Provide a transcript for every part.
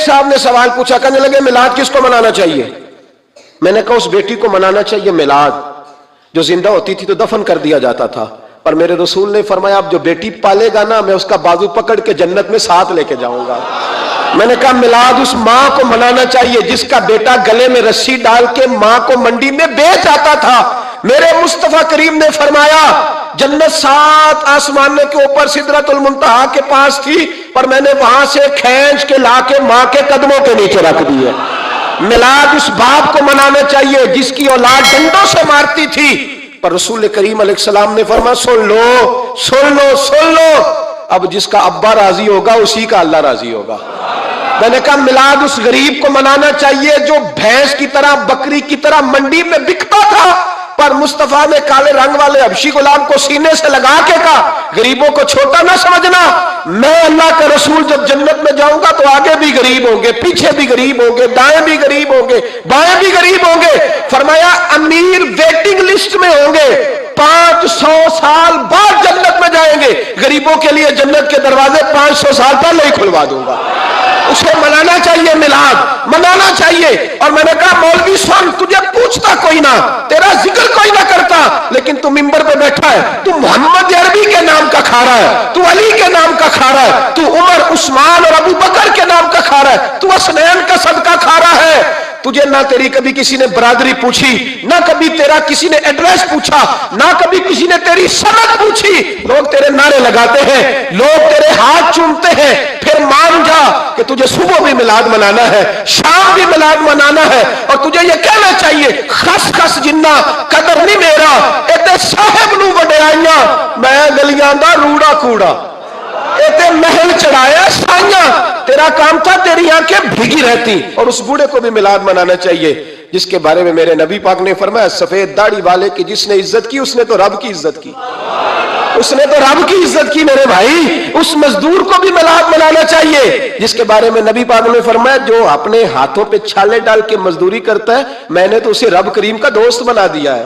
صاحب نے سوال پوچھا، کہنے لگے میلاد کس کو منانا چاہیے؟ میں نے کہا اس بیٹی کو منانا چاہیے میلاد جو زندہ ہوتی تھی تو دفن کر دیا جاتا تھا، پر میرے رسول نے فرمایا اب جو بیٹی پالے گا نا میں اس کا بازو پکڑ کے جنت میں ساتھ لے کے جاؤں گا۔ میں نے کہا میلاد اس ماں کو منانا چاہیے جس کا بیٹا گلے میں رسی ڈال کے ماں کو منڈی میں بیچ آتا تھا۔ میرے مصطفیٰ کریم نے فرمایا جنت 7 آسمان کے اوپر سدرۃ المنتہا کے پاس تھی، پر میں نے وہاں سے کھینچ کے لا کے ماں کے قدموں کے نیچے رکھ دی ہے۔ میلاد اس باپ کو منانا چاہیے جس کی اولاد ڈنڈوں سے مارتی تھی، پر رسول کریم علیہ السلام نے فرمایا سن لو سن لو سن لو، اب جس کا ابا راضی ہوگا اسی کا اللہ راضی ہوگا۔ میں نے کہا میلاد اس غریب کو منانا چاہیے جو بھینس کی طرح بکری کی طرح منڈی میں بکتا تھا، پر مصطفیٰ نے کالے رنگ والے حبشی غلام کو سینے سے لگا کے کہا غریبوں کو چھوٹا نہ سمجھنا، میں اللہ کا رسول جب جنت میں جاؤں گا تو آگے بھی غریب ہوں گے، پیچھے بھی غریب ہوں گے، دائیں بھی غریب ہوں گے، بائیں بھی غریب ہوں گے۔ فرمایا امیر ویٹنگ لسٹ میں ہوں گے، 500 سال بعد جنت میں جائیں گے، غریبوں کے لیے جنت کے دروازے 500 سال پہلے ہی کھلوا دوں گا۔ اسے منانا چاہیے، میلاد منانا چاہیے۔ اور میں نے کہا مولوی سن، تجھے پوچھتا کوئی نہ، تیرا ذکر کوئی نہ کرتا، لیکن تو ممبر پہ بیٹھا ہے، تو محمد عربی کے نام کا کھا رہا ہے، تو علی کے نام کا کھا رہا ہے، تو عمر عثمان اور ابو بکر کے نام کا کھا رہا ہے، تو حسنین کا صدقہ کھا رہا ہے۔ تجھے نہ تیری کبھی کسی نے برادری پوچھی، نہ کبھی تیرا کسی نے ایڈریس پوچھا، نہ کبھی کسی نے تیری سند پوچھی، لوگ تیرے نعرے لگاتے ہیں، لوگ تیرے ہاتھ چومتے ہیں، پھر مان جا کہ تجھے صبح بھی میلاد منانا ہے، شام بھی میلاد منانا ہے، اور تجھے یہ کہنا چاہیے خس خس جنہ قدر نہیں میرا ایتے صاحب نو وڈیائیاں میں گلیاں دا روڑا کوڑا، ایتے محل چڑھایا سائیاں، تیرا کام تھا تیری آنکھیں بھیگی رہتی۔ اور اس بوڑھے کو بھی میلاد منانا چاہیے جس کے بارے میں میرے نبی پاک نے فرمایا سفید داڑھی والے کی جس نے عزت کی اس نے تو رب کی عزت کی، اس نے تو رب کی عزت کی میرے بھائی۔ اس مزدور کو بھی میلاد منانا چاہیے جس کے بارے میں نبی پاک نے فرمایا جو اپنے ہاتھوں پہ چھالے ڈال کے مزدوری کرتا ہے میں نے تو اسے رب کریم کا دوست بنا دیا ہے۔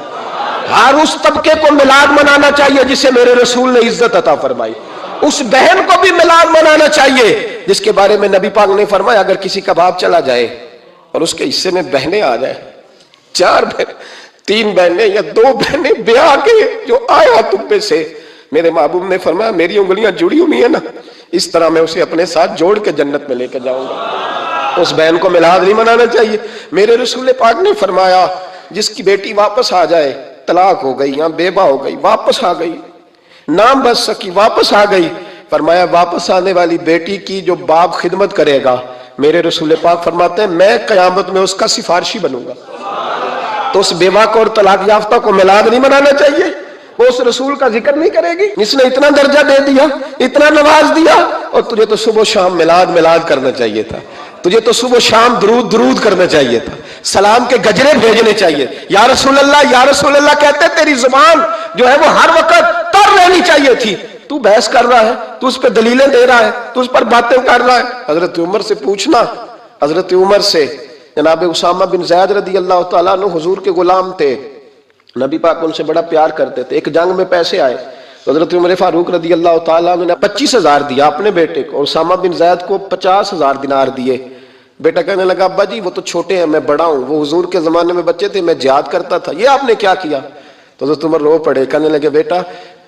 ہر اس طبقے کو میلاد منانا چاہیے جسے میرے رسول نے عزت عطا فرمائی۔ اس بہن کو بھی میلاد منانا چاہیے جس کے بارے میں نبی پاک نے فرمایا اگر کسی کا باپ چلا جائے اور اس کے حصے میں بہنیں آ جائیں، 4 بہن 3 بہنیں یا 2 بہنیں بیاہ کے جو آیا تم پہ سے، میرے محبوب نے فرمایا میری انگلیاں جڑی ہوئی ہیں نا، اس طرح میں اسے اپنے ساتھ جوڑ کے جنت میں لے کے جاؤں گا۔ اس بہن کو میلاد نہیں منانا چاہیے۔ میرے رسول پاک نے فرمایا جس کی بیٹی واپس آ جائے، طلاق ہو گئی یا بیوہ ہو گئی، واپس آ گئی، نام بچ سکی، واپس آ گئی، فرمایا واپس آنے والی بیٹی کی جو باپ خدمت کرے گا، میرے رسول پاک فرماتے ہیں میں قیامت میں اس کا سفارشی بنوں گا۔ تو اس بیوہ کو اور طلاق یافتہ کو میلاد نہیں منانا چاہیے، وہ اس رسول کا ذکر نہیں کرے گی جس نے اتنا درجہ دے دیا، اتنا نواز دیا، اور تجھے تو صبح و شام میلاد میلاد کرنا چاہیے تھا، تجھے تو صبح و شام درود درود کرنا چاہیے تھا، سلام کے گجرے بھیجنے چاہیے، یا رسول اللہ کہتے تیری زبان جو ہے وہ ہر وقت تر رہنی چاہیے تھی، تو بحث کر رہا ہے، تو اس پہ دلیلیں دے رہا ہے، تو اس پر باتیں کر رہا ہے۔ حضرت عمر سے پوچھنا، حضرت عمر سے، جناب اسامہ بن زید رضی اللہ تعالیٰ عنہ حضور کے غلام تھے، نبی پاک ان سے بڑا پیار کرتے تھے۔ ایک جنگ میں پیسے آئے تو حضرت عمر فاروق رضی اللہ تعالیٰ عنہ نے 25,000 دیا اپنے بیٹے کو، اور اسامہ بن زید کو 50,000 دینار دیے۔ بیٹا کہنے لگا ابا جی وہ تو چھوٹے ہیں، میں بڑا ہوں، وہ حضور کے زمانے میں بچے تھے، میں جہاد کرتا تھا، یہ آپ نے کیا کیا؟ تو حضرت عمر رو پڑے، کہنے لگے بیٹا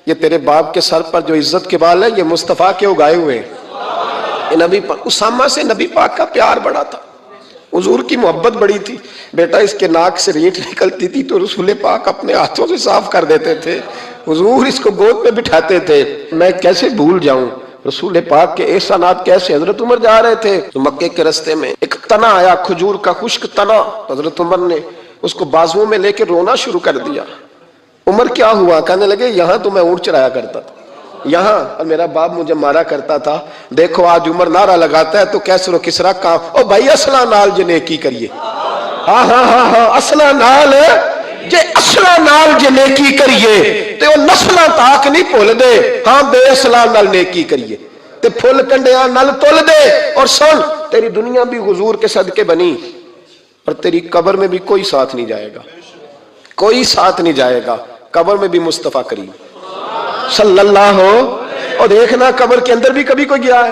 یہ تیرے باپ کے سر پر جو عزت کے بال ہے یہ مصطفیٰ کے اگائے ہوئے ہیں۔ نبی پاک اسامہ سے نبی پاک کا پیار بڑا تھا، حضور کی محبت بڑی تھی۔ بیٹا اس کے ناک سے رینٹ نکلتی تھی تو رسول پاک اپنے ہاتھوں سے صاف کر دیتے تھے، حضور اس کو گود میں بٹھاتے تھے، میں کیسے بھول جاؤں رسول پاک کے احسانات کیسے۔ حضرت عمر جا رہے تھے تو مکے کے رستے میں ایک تنا آیا، کھجور کا خشک تنا، حضرت عمر نے اس کو بازوؤں میں لے کے رونا شروع کر دیا۔ عمر کیا ہوا؟ کہنے لگے یہاں تو میں اونٹ چرایا کرتا تھا، یہاں اور میرا باپ مجھے مارا کرتا تھا، دیکھو آج عمر نعرہ لگاتا ہے تو کیسر و کسرا کام، او بھائی اصلہ نال جے نیکی کریے، ہاں ہاں ہاں ہاں اصلہ نال جے اصلہ نال جے نیکی کریے تے وہ نسلہ تاک نہیں بھول دے، ہاں بے اصلہ نال نیکی کریے تے پھول کنڈیاں نال تول دے۔ اور سن تیری دنیا بھی حضور کے صدقے بنی اور تیری قبر میں بھی کوئی ساتھ نہیں جائے گا، کوئی ساتھ نہیں جائے گا، قبر میں بھی مصطفیٰ کریم صلی اللہ ہو۔ اور دیکھنا قبر کے اندر بھی کبھی کوئی گیا ہے؟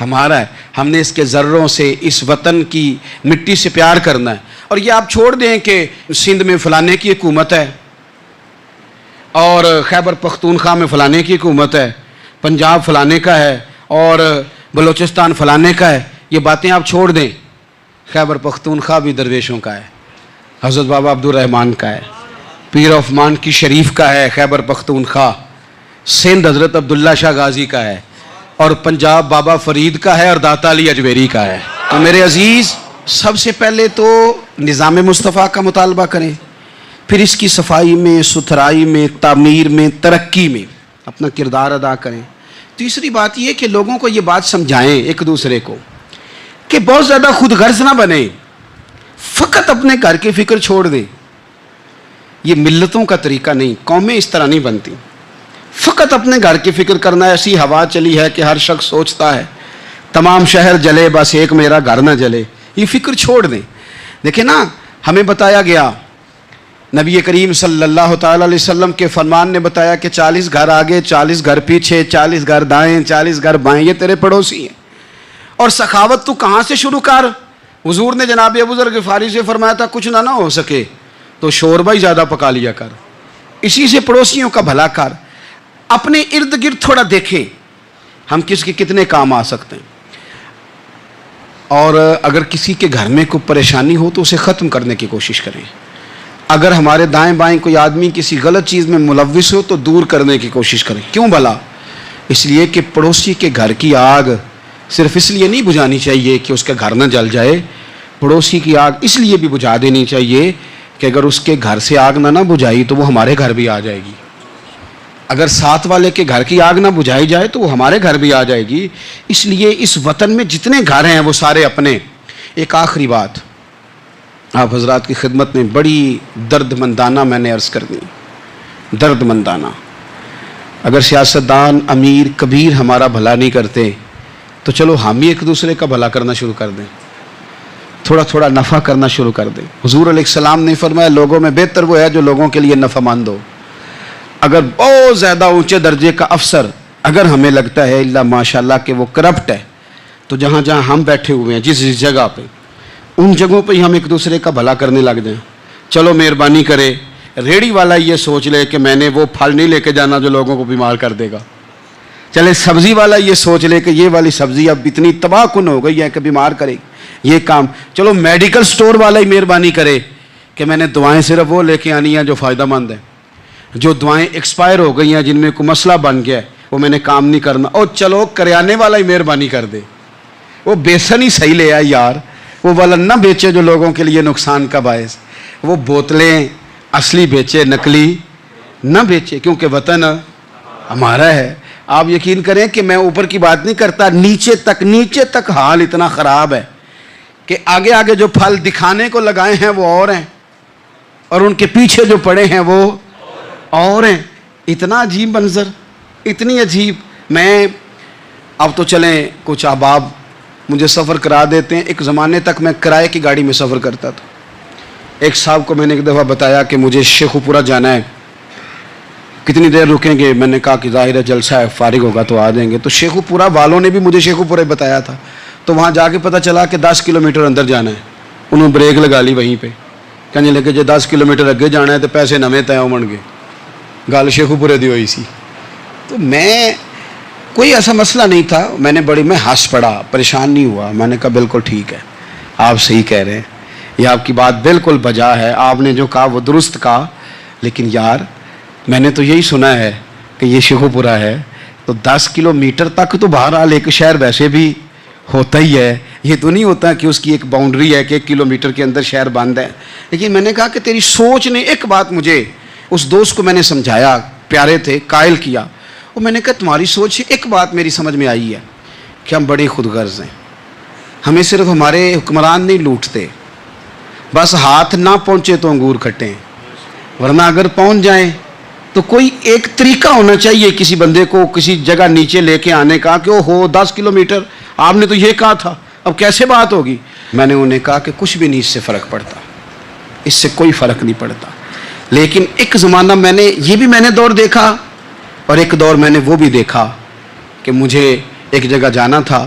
ہمارا ہے. ہم نے اس کے ذروں سے اس وطن کی مٹی سے پیار کرنا ہے. اور یہ آپ چھوڑ دیں کہ سندھ میں فلانے کی حکومت ہے اور خیبر پختونخوا میں فلانے کی حکومت ہے, پنجاب فلانے کا ہے اور بلوچستان فلانے کا ہے. یہ باتیں آپ چھوڑ دیں. خیبر پختونخوا بھی درویشوں کا ہے, حضرت بابا عبدالرحمان کا ہے, پیر عثمان کی شریف کا ہے خیبر پختونخوا. سندھ حضرت عبداللہ شاہ غازی کا ہے, اور پنجاب بابا فرید کا ہے اور داتا علی اجمیری کا ہے. تو میرے عزیز, سب سے پہلے تو نظام مصطفیٰ کا مطالبہ کریں, پھر اس کی صفائی میں, ستھرائی میں, تعمیر میں, ترقی میں اپنا کردار ادا کریں. تیسری بات یہ کہ لوگوں کو یہ بات سمجھائیں ایک دوسرے کو کہ بہت زیادہ خود غرض نہ بنیں, فقط اپنے گھر کی فکر چھوڑ دیں. یہ ملتوں کا طریقہ نہیں, قومیں اس طرح نہیں بنتی. فقط اپنے گھر کی فکر کرنا. ایسی ہوا چلی ہے کہ ہر شخص سوچتا ہے تمام شہر جلے بس ایک میرا گھر نہ جلے. یہ فکر چھوڑ دیں. دیکھیں نا, ہمیں بتایا گیا, نبی کریم صلی اللہ تعالی علیہ وسلم کے فرمان نے بتایا کہ 40 گھر آگے, 40 گھر پیچھے, 40 گھر دائیں, 40 گھر بائیں, یہ تیرے پڑوسی ہیں. اور سخاوت تو کہاں سے شروع کر. حضور نے جناب ابو ذر غفاری سے فرمایا تھا کچھ نہ ہو سکے تو شوربہ ہی زیادہ پکا لیا کر, اسی سے پڑوسیوں کا بھلا کر. اپنے ارد گرد تھوڑا دیکھیں ہم کس کے کتنے کام آ سکتے ہیں, اور اگر کسی کے گھر میں کوئی پریشانی ہو تو اسے ختم کرنے کی کوشش کریں. اگر ہمارے دائیں بائیں کوئی آدمی کسی غلط چیز میں ملوث ہو تو دور کرنے کی کوشش کریں. کیوں بھلا؟ اس لیے کہ پڑوسی کے گھر کی آگ صرف اس لیے نہیں بجھانی چاہیے کہ اس کا گھر نہ جل جائے. پڑوسی کی آگ اس لیے بھی بجھا دینی چاہیے کہ اگر اس کے گھر سے آگ نہ بجھائی تو وہ ہمارے گھر بھی آ جائے گی. اگر ساتھ والے کے گھر کی آگ نہ بجھائی جائے تو وہ ہمارے گھر بھی آ جائے گی. اس لیے اس وطن میں جتنے گھر ہیں وہ سارے اپنے. ایک آخری بات آپ حضرات کی خدمت میں بڑی درد مندانہ میں نے عرض کر دی, درد مندانہ. اگر سیاستدان امیر کبیر ہمارا بھلا نہیں کرتے تو چلو ہم ہی ایک دوسرے کا بھلا کرنا شروع کر دیں, تھوڑا تھوڑا نفع کرنا شروع کر دیں. حضور علیہ السلام نے فرمایا لوگوں میں بہتر وہ ہے جو لوگوں کے لیے نفع مند ہو. اگر بہت زیادہ اونچے درجے کا افسر اگر ہمیں لگتا ہے اللہ ماشاءاللہ کہ وہ کرپٹ ہے, تو جہاں جہاں ہم بیٹھے ہوئے ہیں جس جگہ پہ, ان جگہوں پہ ہی ہم ایک دوسرے کا بھلا کرنے لگ جائیں. چلو مہربانی کرے ریڑھی والا یہ سوچ لے کہ میں نے وہ پھل نہیں لے کے جانا جو لوگوں کو بیمار کر دے گا. چلے سبزی والا یہ سوچ لے کہ یہ والی سبزی اب اتنی تباہ کن ہو گئی ہے کہ بیمار کرے گی, یہ کام. چلو میڈیکل سٹور والا ہی مہربانی کرے کہ میں نے دعائیں صرف وہ لے کے آنی ہیں جو فائدہ مند ہیں, جو دعائیں ایکسپائر ہو گئی ہیں جن میں کوئی مسئلہ بن گیا ہے وہ میں نے کام نہیں کرنا. اور چلو کریانے والا ہی مہربانی کر دے, وہ بیسن ہی صحیح لے آئے یار, وہ والا نہ بیچے جو لوگوں کے لیے نقصان کا باعث. وہ بوتلیں اصلی بیچے, نقلی نہ بیچے, کیونکہ وطن ہمارا ہے. آپ یقین کریں کہ میں اوپر کی بات نہیں کرتا, نیچے تک حال اتنا خراب ہے کہ آگے آگے جو پھل دکھانے کو لگائے ہیں وہ اور ہیں, اور ان کے پیچھے جو پڑے ہیں وہ اور ہیں. اتنا عجیب منظر, اتنی عجیب. میں اب تو چلیں کچھ احباب مجھے سفر کرا دیتے ہیں. ایک زمانے تک میں کرائے کی گاڑی میں سفر کرتا تھا. ایک صاحب کو میں نے ایک دفعہ بتایا کہ مجھے شیخو پورہ جانا ہے, کتنی دیر رکیں گے؟ میں نے کہا کہ ظاہر ہے جلسہ ہے, فارغ ہوگا تو آ جائیں گے. تو شیخو پورہ والوں نے بھی مجھے شیخو پورہ بتایا تھا, تو وہاں جا کے پتہ چلا کہ 10 کلومیٹر اندر جانا ہے. انہوں نے بریک لگا لی وہیں پہ, کہنے لگے جو 10 کلومیٹر اگے جانا ہے تو پیسے نویں طے ہون گے. گل شیخو پورے دی ہوئی سی. تو میں کوئی ایسا مسئلہ نہیں تھا, میں ہنس پڑا, پریشان نہیں ہوا. میں نے کہا بالکل ٹھیک ہے, آپ صحیح کہہ رہے ہیں, یہ آپ کی بات بالکل بجا ہے, آپ نے جو کہا وہ درست کہا. لیکن یار میں نے تو یہی سنا ہے کہ یہ شیخو پورہ ہے, تو 10 کلومیٹر تک تو بہرحال ایک شہر ویسے بھی ہوتا ہی ہے. یہ تو نہیں ہوتا کہ اس کی ایک باؤنڈری ہے کہ 1 کلومیٹر کے اندر شہر بند ہے. لیکن میں نے کہا کہ تیری سوچ نے ایک بات, مجھے اس دوست کو میں نے سمجھایا, پیارے تھے, قائل کیا. اور میں نے کہا تمہاری سوچ سے ایک بات میری سمجھ میں آئی ہے کہ ہم بڑے خود غرض ہیں. ہمیں صرف ہمارے حکمران نہیں لوٹتے, بس ہاتھ نہ پہنچے تو انگور کھٹے ہیں, ورنہ اگر پہنچ جائیں تو کوئی ایک طریقہ ہونا چاہیے کسی بندے کو کسی جگہ نیچے لے کے آنے کا کہ ہو 10 کلومیٹر آپ نے تو یہ کہا تھا, اب کیسے بات ہوگی. میں نے انہیں کہا کہ کچھ بھی نہیں اس سے فرق پڑتا, اس سے کوئی فرق نہیں پڑتا. لیکن ایک زمانہ میں نے دور دیکھا, اور ایک دور میں نے وہ بھی دیکھا کہ مجھے ایک جگہ جانا تھا.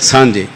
ਸਾਂਝੇ।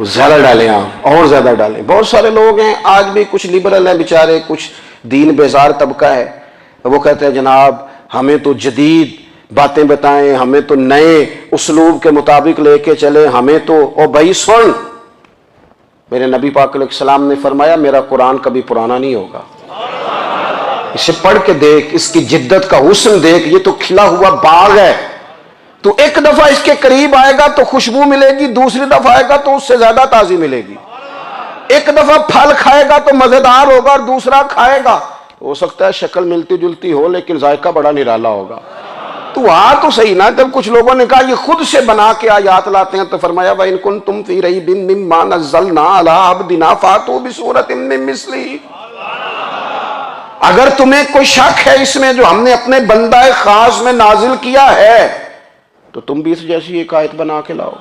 زیادہ ڈالیں آپ، اور زیادہ ڈالیں. بہت سارے لوگ ہیں آج بھی، کچھ لبرل ہیں بیچارے، کچھ دین بیزار طبقہ ہے، وہ کہتے ہیں جناب ہمیں تو جدید باتیں بتائیں، ہمیں تو نئے اسلوب کے مطابق لے کے چلیں، ہمیں تو. او بھائی سن، میرے نبی پاک علیہ السلام نے فرمایا میرا قرآن کبھی پرانا نہیں ہوگا. اسے پڑھ کے دیکھ، اس کی جدت کا حسن دیکھ، یہ تو کھلا ہوا باغ ہے. تو ایک دفعہ اس کے قریب آئے گا تو خوشبو ملے گی، دوسری دفعہ آئے گا تو اس سے زیادہ تازی ملے گی. ایک دفعہ پھل کھائے گا تو مزیدار ہوگا، اور دوسرا کھائے گا ہو سکتا ہے شکل ملتی جلتی ہو لیکن ذائقہ بڑا نرالا ہوگا. تو تو صحیح نا. جب کچھ لوگوں نے کہا یہ خود سے بنا کے آیات لاتے ہیں تو فرمایا وَإِن كُنتُمْ فِي رَيْبٍ مِّمَّا نَزَّلْنَا عَلَىٰ عَبْدِنَا فَأْتُوا بِسُورَةٍ مِّن مِّثْلِهِ. اگر تمہیں کوئی شک ہے اس میں جو ہم نے اپنے بندہ خاص میں نازل کیا ہے تو تم بھی اس جیسی ایک آیت بنا کے لاؤ.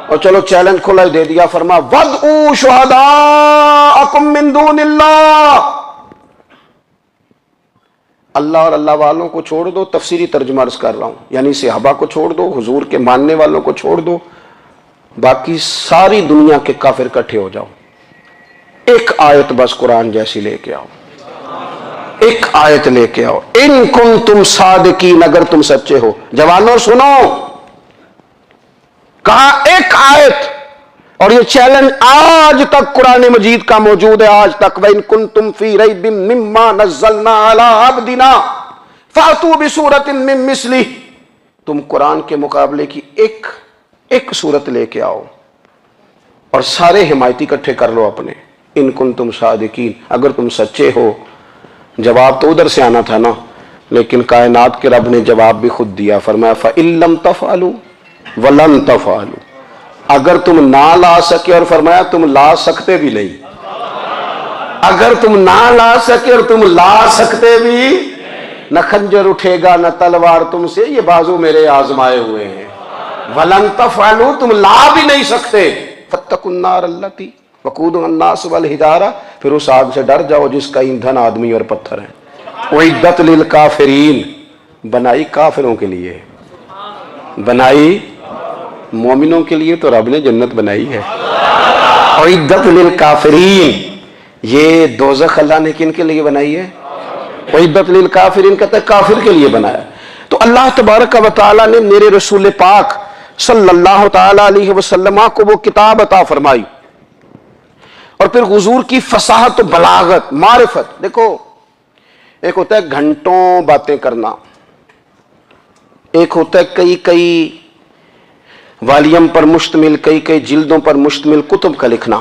اور چلو چیلنج کھلا دے دیا، فرما وَادْعُوا شُهَدَاءَكُم مِّن دُونِ اللَّهِ. اللہ اور اللہ والوں کو چھوڑ دو، تفسیری ترجمہ عرض کر رہا ہوں، یعنی صحابہ کو چھوڑ دو، حضور کے ماننے والوں کو چھوڑ دو، باقی ساری دنیا کے کافر اکٹھے ہو جاؤ، ایک آیت بس قرآن جیسی لے کے آؤ، ایک آیت لے کے آؤ. ان کنتم صادقین، اگر تم سچے ہو. جوانوں سنو، کہا ایک آیت. اور یہ چیلنج آج تک قرآن مجید کا موجود ہے، آج تک. وَإِن كُنتُمْ فِي رَيْبٍ مِّمَّا نَزَّلْنَا عَلَىٰ عَبْدِنَا فَأْتُوا بِسُورَةٍ مِّن مِّثْلِهِ. تم قرآن کے مقابلے کی ایک سورت لے کے آؤ اور سارے حمایتی اکٹھے کر لو اپنے. ان کنتم صادقین، اگر تم سچے ہو. جواب تو ادھر سے آنا تھا نا، لیکن کائنات کے رب نے جواب بھی خود دیا. فرمایا فَإِن لَّمْ تَفْعَلُوا وَلَن تَفْعَلُوا. اگر تم نہ لا سکے، اور فرمایا تم لا سکتے بھی نہیں. اگر تم نہ لا سکے اور تم لا سکتے بھی، نہ خنجر اٹھے گا نہ تلوار تم سے، یہ بازو میرے آزمائے ہوئے ہیں. وَلَن تَفْعَلُوا، تم لا بھی نہیں سکتے. فَاتَّقُوا النَّارَ الَّتِي وَقُودُهَا النَّاسُ وَالْحِجَارَةُ، پھر اس آگ سے ڈر جاؤ جس کا ایندھن آدمی اور پتھر ہے. اُعِدَّتْ لِلْكَافِرِينَ، بنائی کافروں کے لیے، بنائی مومنوں کے لیے تو رب نے جنت بنائی ہے. اُعِدَّتْ لِلْكَافِرِينَ، یہ دوزخ اللہ نے کن کے لیے بنائی ہے؟ اُعِدَّتْ لِلْكَافِرِينَ کہتا ہے کافر کے لیے بنایا. تو اللہ تبارک و تعالیٰ نے میرے رسول پاک صلی اللہ تعالیٰ علیہ وسلم کو وہ کتاب عطا فرمائی، اور پھر حضور کی فصاحت و بلاغت، معرفت. دیکھو ایک ہوتا ہے گھنٹوں باتیں کرنا، ایک ہوتا ہے کئی کئی والیم پر مشتمل، کئی کئی جلدوں پر مشتمل کتب کا لکھنا،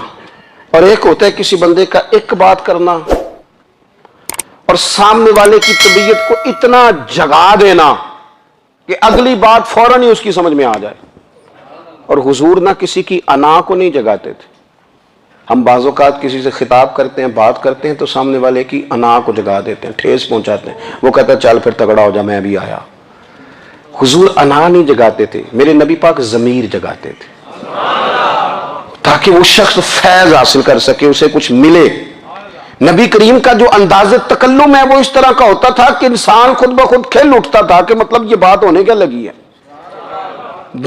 اور ایک ہوتا ہے کسی بندے کا ایک بات کرنا اور سامنے والے کی طبیعت کو اتنا جگا دینا کہ اگلی بات فوراً ہی اس کی سمجھ میں آ جائے. اور حضور نہ کسی کی انا کو نہیں جگاتے تھے. ہم بعض اوقات کسی سے خطاب کرتے ہیں، بات کرتے ہیں تو سامنے والے کی انا کو جگا دیتے ہیں، ٹھیس پہنچاتے ہیں. وہ کہتا ہے چل پھر تگڑا ہو جا، میں بھی آیا. حضور انا نہیں جگاتے تھے، میرے نبی پاک ضمیر جگاتے تھے تاکہ وہ شخص فیض حاصل کر سکے، اسے کچھ ملے. نبی کریم کا جو انداز تکلم ہے وہ اس طرح کا ہوتا تھا کہ انسان خود بخود کھل اٹھتا تھا کہ مطلب یہ بات ہونے کیا لگی ہے،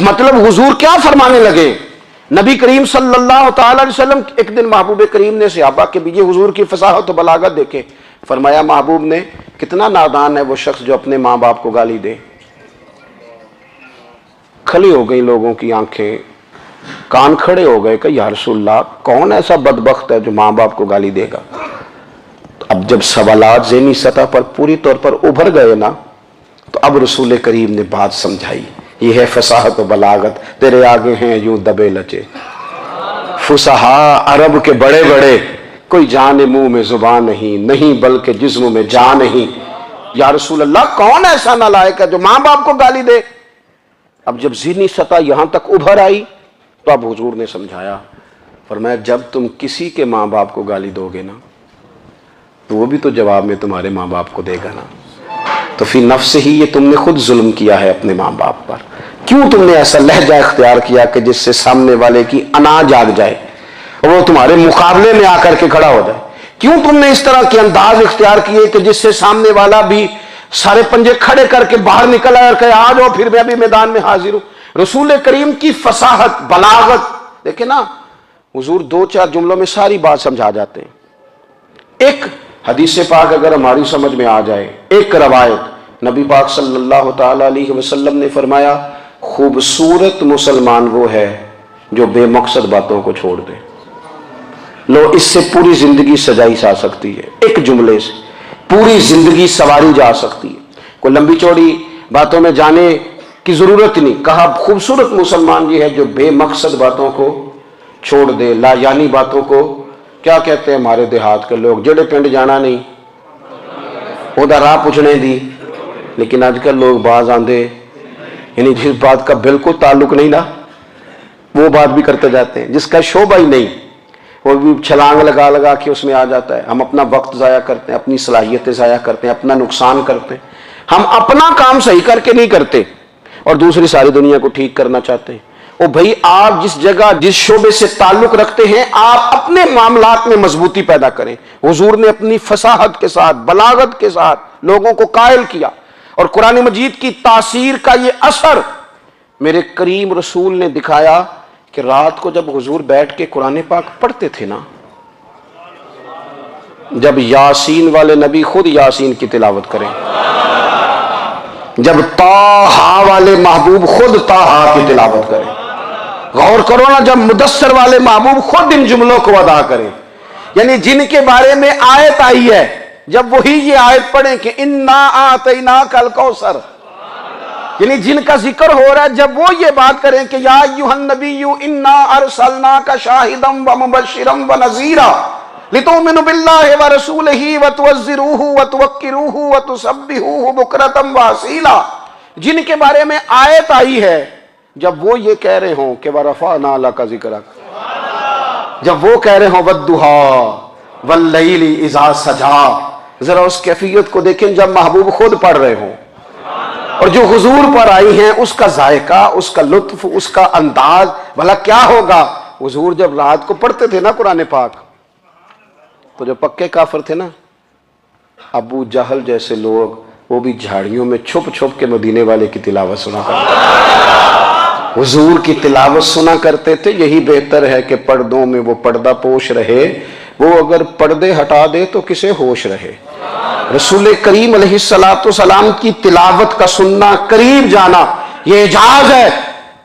مطلب حضور کیا فرمانے لگے. نبی کریم صلی اللہ تعالی علیہ وسلم ایک دن محبوب کریم نے صحابہ کے بیچ حضور کی فصاحت و بلاغت دیکھے. فرمایا محبوب نے کتنا نادان ہے وہ شخص جو اپنے ماں باپ کو گالی دے. کھلی ہو گئی لوگوں کی آنکھیں، کان کھڑے ہو گئے کہ یا رسول اللہ کون ایسا بدبخت ہے جو ماں باپ کو گالی دے گا. اب جب سوالات ذہنی سطح پر پوری طور پر ابھر گئے نا تو اب رسول کریم نے بات سمجھائی. یہ ہے فصاحت و بلاغت. تیرے آگے ہیں یوں دبے لچے فصحا عرب کے بڑے بڑے، کوئی جان منہ میں زبان نہیں بلکہ جسم میں جان نہیں. یا رسول اللہ کون ایسا نالائق ہے جو ماں باپ کو گالی دے. اب جب ذہنی سطح یہاں تک ابھر آئی تو اب حضور نے سمجھایا. فرمایا جب تم کسی کے ماں باپ کو گالی دو گے نا تو وہ بھی تو جواب میں تمہارے ماں باپ کو دے گا نا. تو فی نفس ہی یہ تم نے خود ظلم کیا ہے اپنے ماں باپ پر. کیوں تم نے ایسا لہجہ اختیار کیا کہ جس سے سامنے والے کی انا جاگ جائے اور وہ تمہارے مقابلے میں آ کر کے کھڑا ہو جائے. کیوں تم نے اس طرح کے انداز اختیار کیے کہ جس سے سامنے والا بھی سارے پنجے کھڑے کر کے باہر نکل آئے اور کہے آ جاؤ پھر میں ابھی میدان میں حاضر ہوں. رسول کریم کی فصاحت، بلاغت دیکھیں نا حضور 2-4 جملوں میں ساری بات سمجھا جاتے ہیں. ایک حدیث پاک اگر ہماری سمجھ میں آ جائے, ایک روایت نبی پاک صلی اللہ تعالی علیہ وسلم نے فرمایا خوبصورت مسلمان وہ ہے جو بے مقصد باتوں کو چھوڑ دے. لو اس سے پوری زندگی سجائی جا سکتی ہے, ایک جملے سے پوری زندگی سواری جا سکتی ہے. کوئی لمبی چوڑی باتوں میں جانے کی ضرورت نہیں. کہا خوبصورت مسلمان یہ ہے جو بے مقصد باتوں کو چھوڑ دے, لا یعنی باتوں کو. کیا کہتے ہیں ہمارے دیہات کے لوگ, جڑے پنڈ جانا نہیں وہ راہ پوچھنے دی. لیکن آج کل لوگ باز آندے یعنی جس بات کا بالکل تعلق نہیں نا وہ بات بھی کرتے جاتے ہیں, جس کا شعبہ ہی نہیں وہ بھی چھلانگ لگا لگا کے اس میں آ جاتا ہے. ہم اپنا وقت ضائع کرتے ہیں, اپنی صلاحیتیں ضائع کرتے ہیں, اپنا نقصان کرتے ہیں. ہم اپنا کام صحیح کر کے نہیں کرتے اور دوسری ساری دنیا کو ٹھیک کرنا چاہتے ہیں. او بھائی آپ جس جگہ جس شعبے سے تعلق رکھتے ہیں آپ اپنے معاملات میں مضبوطی پیدا کریں. حضور نے اپنی فصاحت کے ساتھ بلاغت کے ساتھ لوگوں کو قائل کیا, اور قرآن مجید کی تاثیر کا یہ اثر میرے کریم رسول نے دکھایا کہ رات کو جب حضور بیٹھ کے قرآن پاک پڑھتے تھے نا, جب یاسین والے نبی خود یاسین کی تلاوت کریں, جب طٰہٰ والے محبوب خود طٰہٰ کی تلاوت کریں, غور کرو نا جب مدثر والے محبوب خود ان جملوں کو ادا کریں, یعنی جن کے بارے میں آیت آئی ہے جب وہی یہ آیت پڑھیں کہ انا اعطیناک الکوثر, یعنی جن کا ذکر ہو رہا ہے جب وہ یہ بات کریں کہ یا ایھا النبی انا ارسلناک شاہدا ومبشرا ونذیرا لتؤمنوا باللہ ورسولہ وتعزروہ وتوقروہ وتسبحوہ بکرۃ واصیلا, جن کے بارے میں آیت آئی ہے جب وہ یہ کہہ رہے ہوں کہ ورفعنا لک ذکرک, جب وہ کہہ رہے ہوں والضحیٰ واللیل اذا سجا, ذرا اس کیفیت کو دیکھیں جب محبوب خود پڑھ رہے ہوں, اور جو حضور پر آئی ہیں اس کا ذائقہ, اس کا لطف, اس کا انداز بھلا کیا ہوگا. حضور جب رات کو پڑھتے تھے نا قرآن پاک تو جو پکے کافر تھے نا ابو جہل جیسے لوگ وہ بھی جھاڑیوں میں چھپ چھپ کے مدینے والے کی تلاوت سنا کرتے تھے, حضور کی تلاوت سنا کرتے تھے. یہی بہتر ہے کہ پردوں میں وہ پردہ پوش رہے, وہ اگر پردے ہٹا دے تو کسے ہوش رہے. رسول کریم علیہ السلام کی تلاوت کا سننا, قریب جانا, یہ اعجاز ہے.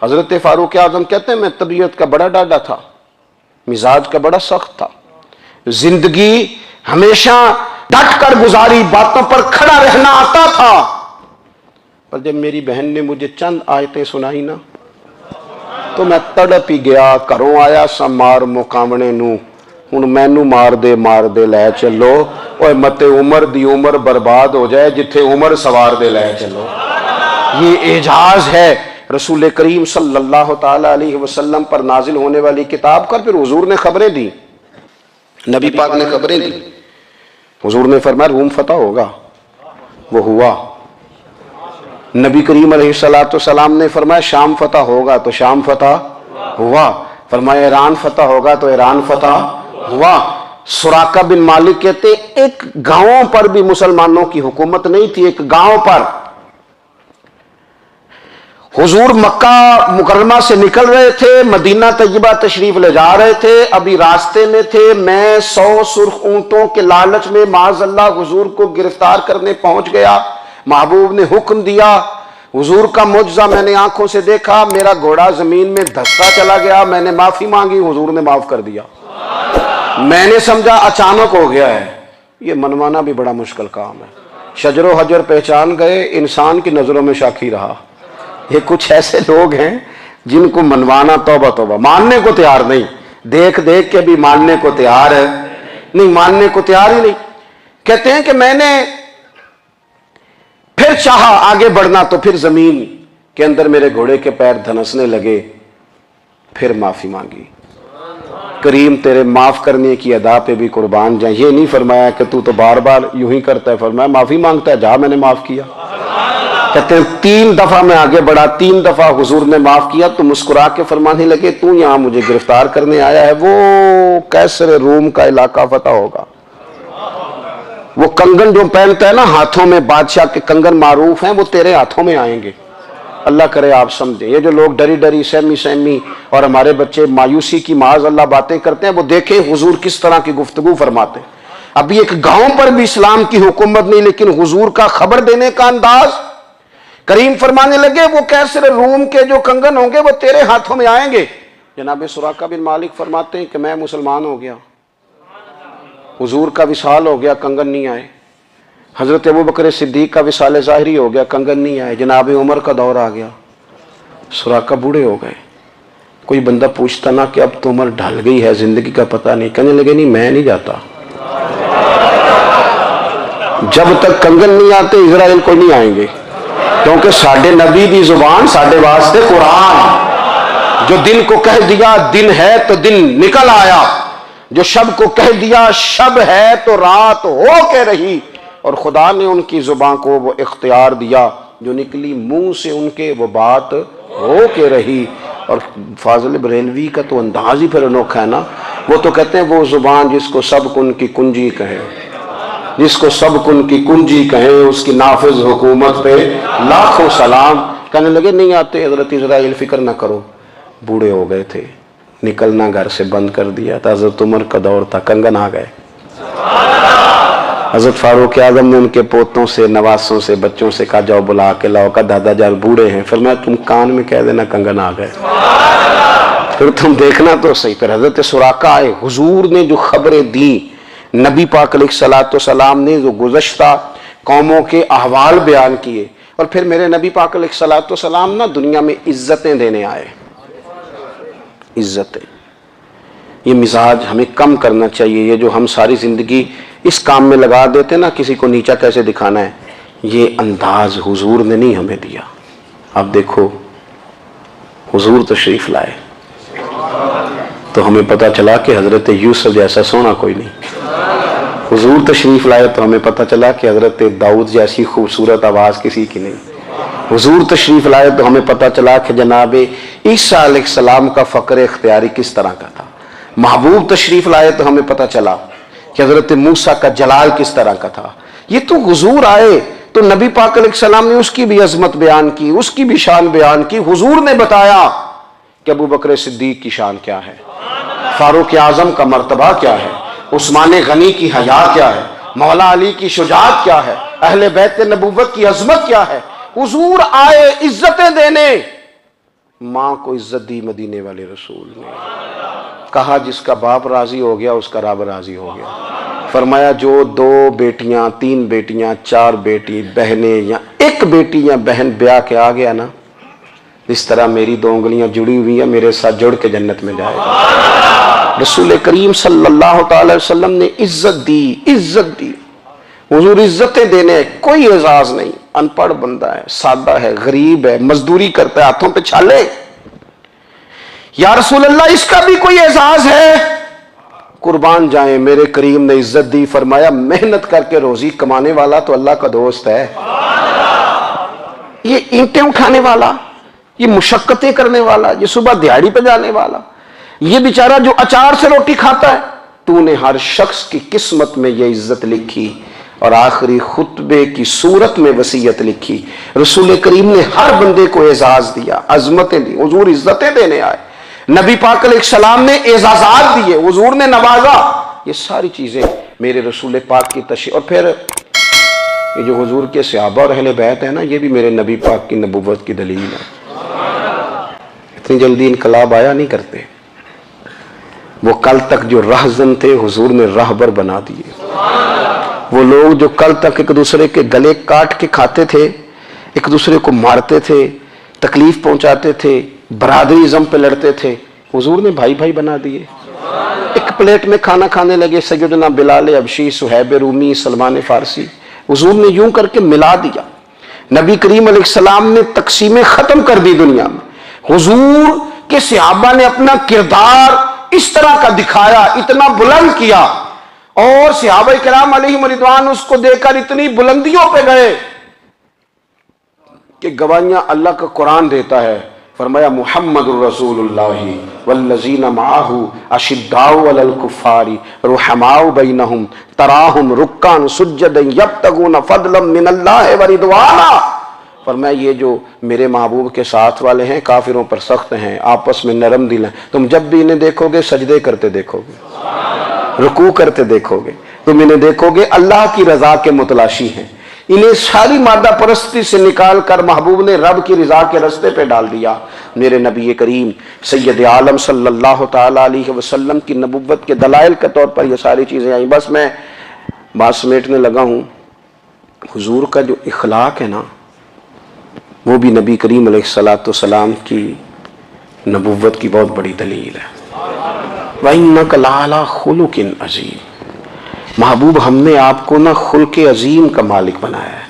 حضرت فاروق اعظم کہتے ہیں میں طبیعت کا بڑا ڈاڈا تھا, مزاج کا بڑا سخت تھا, زندگی ہمیشہ ڈٹ کر گزاری, باتوں پر کھڑا رہنا آتا تھا, پر جب میری بہن نے مجھے چند آیتیں سنائی نا تو میں تڑپ ہی گیا. گھروں آیا سا مار مقامنے نو, ہن مینو مار دے لے چلو, اوے مت عمر دی عمر برباد ہو جائے جتھے عمر سوار دے لے چلو. یہ اعجاز ہے رسول کریم صلی اللہ تعالی علیہ وسلم پر نازل ہونے والی کتاب کا. پھر حضور نے خبریں دی, نبی پاک نے خبریں دی. حضور نے فرمایا روم فتح ہوگا, وہ ہوا. نبی کریم علیہ السلام نے فرمایا شام فتح ہوگا, تو شام فتح ہوا. فرمایا ایران فتح ہوگا, تو ایران فتح ہوا. سراقہ بن مالک کہتے ایک گاؤں پر بھی مسلمانوں کی حکومت نہیں تھی, ایک گاؤں پر. حضور مکہ مکرمہ سے نکل رہے تھے, مدینہ طیبہ تشریف لے جا رہے تھے, ابھی راستے میں تھے. میں 100 سرخ اونٹوں کے لالچ میں معاذ اللہ حضور کو گرفتار کرنے پہنچ گیا. محبوب نے حکم دیا, حضور کا معجزہ میں نے آنکھوں سے دیکھا, میرا گھوڑا زمین میں دھستا چلا گیا, میں نے معافی مانگی, حضور نے معاف کر دیا. میں نے سمجھا اچانک ہو گیا ہے. یہ منوانا بھی بڑا مشکل کام ہے. شجر و حجر پہچان گئے, انسان کی نظروں میں شاکی رہا. یہ کچھ ایسے لوگ ہیں جن کو منوانا توبہ توبہ, ماننے کو تیار نہیں, دیکھ دیکھ کے بھی ماننے کو تیار ہے نہیں, ماننے کو تیار ہی نہیں. کہتے ہیں کہ میں نے پھر چاہا آگے بڑھنا تو پھر زمین کے اندر میرے گھوڑے کے پیر دھنسنے لگے, پھر معافی مانگی. کریم تیرے معاف کرنے کی ادا پہ بھی قربان جائیں. یہ نہیں فرمایا کہ تو بار بار یوں ہی کرتا ہے, فرمایا معافی مانگتا ہے, جا میں نے معاف کیا. کہتے ہیں 3 دفعہ میں آگے بڑھا, 3 دفعہ حضور نے معاف کیا تو مسکرا کے فرمانے لگے تو یہاں مجھے گرفتار کرنے آیا ہے, وہ کیسر روم کا علاقہ فتح ہوگا. وہ کنگن جو پہنتا ہے نا ہاتھوں میں, بادشاہ کے کنگن معروف ہیں, وہ تیرے ہاتھوں میں آئیں گے. اللہ کرے آپ سمجھیں. یہ جو لوگ ڈری ڈری سہمی سہمی اور ہمارے بچے مایوسی کی معاذ اللہ باتیں کرتے ہیں، وہ دیکھیں حضور کس طرح کی گفتگو فرماتے ہیں. ابھی ایک گاؤں پر بھی اسلام کی حکومت نہیں، لیکن حضور کا خبر دینے کا انداز. کریم فرمانے لگے وہ کیسر روم کے جو کنگن ہوں گے وہ تیرے ہاتھوں میں آئیں گے. جناب سراقہ بن مالک فرماتے ہیں کہ میں مسلمان ہو گیا، حضور کا وصال ہو گیا، کنگن نہیں آئے. حضرت ابوبکر صدیق کا وصال ظاہری ہو گیا، کنگن نہیں آئے. جناب عمر کا دور آ گیا، سراقہ بوڑھے ہو گئے. کوئی بندہ پوچھتا نا کہ اب تو عمر ڈھل گئی ہے، زندگی کا پتہ نہیں. کہنے لگے نہیں میں نہیں جاتا، جب تک کنگن نہیں آتے اسرائیل کو نہیں آئیں گے. کیونکہ ساڈے نبی دی زبان ساڈے واسطے قرآن. جو دن کو کہہ دیا دن ہے تو دن نکل آیا، جو شب کو کہہ دیا شب ہے تو رات ہو کے رہی. اور خدا نے ان کی زبان کو وہ اختیار دیا، جو نکلی منہ سے ان کے وہ بات ہو کے رہی. اور فاضل بریلوی کا تو انداز ہی پھر انوکھا ہے نا. وہ تو کہتے ہیں وہ زبان جس کو سب کن کی کنجی کہیں، جس کو سب کن کی کنجی کہیں، اس کی نافذ حکومت پہ لاکھوں سلام. کہنے لگے نہیں آتے حضرت اسرائیل، فکر نہ کرو. بوڑھے ہو گئے تھے، نکلنا گھر سے بند کر دیا تھا. حضرت عمر کا دور تھا، کنگن آ گئے. حضرت فاروق اعظم نے ان کے پوتوں سے، نواسوں سے، بچوں سے کہا جاؤ بلا کے لاؤ. کہا دادا جان بوڑھے ہیں. پھر میں تم کان میں کہہ دینا کنگن آ گئے، پھر تم دیکھنا تو صحیح. پھر حضرت سراقہ آئے. حضور نے جو خبریں دیں، نبی پاک علیہ الصلوۃ والسلام نے جو گزشتہ قوموں کے احوال بیان کیے. اور پھر میرے نبی پاک علیہ الصلوۃ والسلام نا دنیا میں عزتیں دینے آئے. عزتیں، یہ مزاج ہمیں کم کرنا چاہیے. یہ جو ہم ساری زندگی اس کام میں لگا دیتے نا کسی کو نیچا کیسے دکھانا ہے، یہ انداز حضور نے نہیں ہمیں دیا. اب دیکھو حضور تشریف لائے تو ہمیں پتہ چلا کہ حضرت یوسف جیسا سونا کوئی نہیں. حضور تشریف لائے تو ہمیں پتہ چلا کہ حضرت داؤد جیسی خوبصورت آواز کسی کی نہیں. حضور تشریف لائے تو ہمیں پتہ چلا کہ جناب عیسیٰ علیہ السلام کا فقر اختیاری کس طرح کا تھا. محبوب تشریف لائے تو ہمیں پتہ چلا کہ حضرت موسیٰ کا جلال کس طرح کا تھا. یہ تو حضور آئے تو نبی پاک علیہ السلام نے اس کی بھی عظمت بیان کی، اس کی بھی شان بیان کی. حضور نے بتایا کہ ابوبکر صدیق کی شان کیا ہے، فاروق اعظم کا مرتبہ کیا ہے، عثمان غنی کی حیا کیا ہے، مولا علی کی شجاعت کیا ہے، اہل بیت نبوت کی عظمت کیا ہے. حضور آئے عزتیں دینے. ماں کو عزت دی مدینے والے رسول نے. کہا جس کا باپ راضی ہو گیا اس کا رب راضی ہو گیا. فرمایا جو 2 بیٹیاں 3 بیٹیاں 4 بیٹی بہنیں یا ایک بیٹی یا بہن بیاہ کے آ گیا نا، اس طرح میری 2 انگلیاں جڑی ہوئی ہیں، میرے ساتھ جڑ کے جنت میں جائے گا. رسول کریم صلی اللہ تعالی وسلم نے عزت دی. عزت دی. حضور عزتیں دینے. کوئی اعزاز نہیں. ان پڑھ بندہ ہے، سادہ ہے، غریب ہے، مزدوری کرتا ہے، ہاتھوں پہ چھالے. یا رسول اللہ اس کا بھی کوئی اعزاز ہے؟ قربان جائیں، میرے کریم نے عزت دی. فرمایا محنت کر کے روزی کمانے والا تو اللہ کا دوست ہے. یہ اینٹیں اٹھانے والا، یہ مشقتیں کرنے والا، یہ صبح دیہڑی پہ جانے والا، یہ بیچارہ جو اچار سے روٹی کھاتا ہے، تو نے ہر شخص کی قسمت میں یہ عزت لکھی اور آخری خطبے کی صورت میں وصیت لکھی. رسول کریم نے ہر بندے کو اعزاز دیا، عظمتیں دی. حضور عزتیں دینے آئے. نبی پاک علیہ السلام نے اعزازات دیے، حضور نے نوازا. یہ ساری چیزیں میرے رسول پاک کی تشریح. اور پھر یہ جو حضور کے صحابہ اور اہل بیت ہیں نا، یہ بھی میرے نبی پاک کی نبوت کی دلیل ہے. اتنی جلدی انقلاب آیا نہیں کرتے. وہ کل تک جو رہزن تھے حضور نے راہبر بنا دیے. وہ لوگ جو کل تک ایک دوسرے کے گلے کاٹ کے کھاتے تھے، ایک دوسرے کو مارتے تھے، تکلیف پہنچاتے تھے، برادری ازم پہ لڑتے تھے، حضور نے بھائی بھائی بنا دیے. ایک پلیٹ میں کھانا کھانے لگے. سیدنا بلال حبشی، صہیب رومی، سلمان فارسی، حضور نے یوں کر کے ملا دیا. نبی کریم علیہ السلام نے تقسیمیں ختم کر دی دنیا میں. حضور کے صحابہ نے اپنا کردار اس طرح کا دکھایا، اتنا بلند کیا، اور صحابہ کرام علیہم رضوان اس کو دیکھ کر اتنی بلندیوں پہ گئے کہ گواہیاں اللہ کا قرآن دیتا ہے. فرمایا محمد الرسول اللہ والذین معہ اشداء علی الکفار رحماء بینہم تراہم رکعا سجدا یبتغون فضلا من اللہ ورضوانا. فرمایا یہ جو میرے محبوب کے ساتھ والے ہیں کافروں پر سخت ہیں، آپس میں نرم دل ہیں، تم جب بھی انہیں دیکھو گے سجدے کرتے دیکھو گے، رکوع کرتے دیکھو گے، تم انہیں دیکھو گے اللہ کی رضا کے متلاشی ہیں۔ انہیں ساری مادہ پرستی سے نکال کر محبوب نے رب کی رضا کے رستے پہ ڈال دیا۔ میرے نبی کریم سید عالم صلی اللہ تعالی علیہ وسلم کی نبوت کے دلائل کے طور پر یہ ساری چیزیں آئیں۔ بس میں بات سمیٹنے لگا ہوں۔ حضور کا جو اخلاق ہے نا، وہ بھی نبی کریم علیہ الصلوۃ والسلام کی نبوت کی بہت بڑی دلیل ہے۔ وَإِنَّكَ لَعَلَىٰ خُلُقٍ عَظِيمٍ، محبوب ہم نے آپ کو نا خلق عظیم کا مالک بنایا ہے۔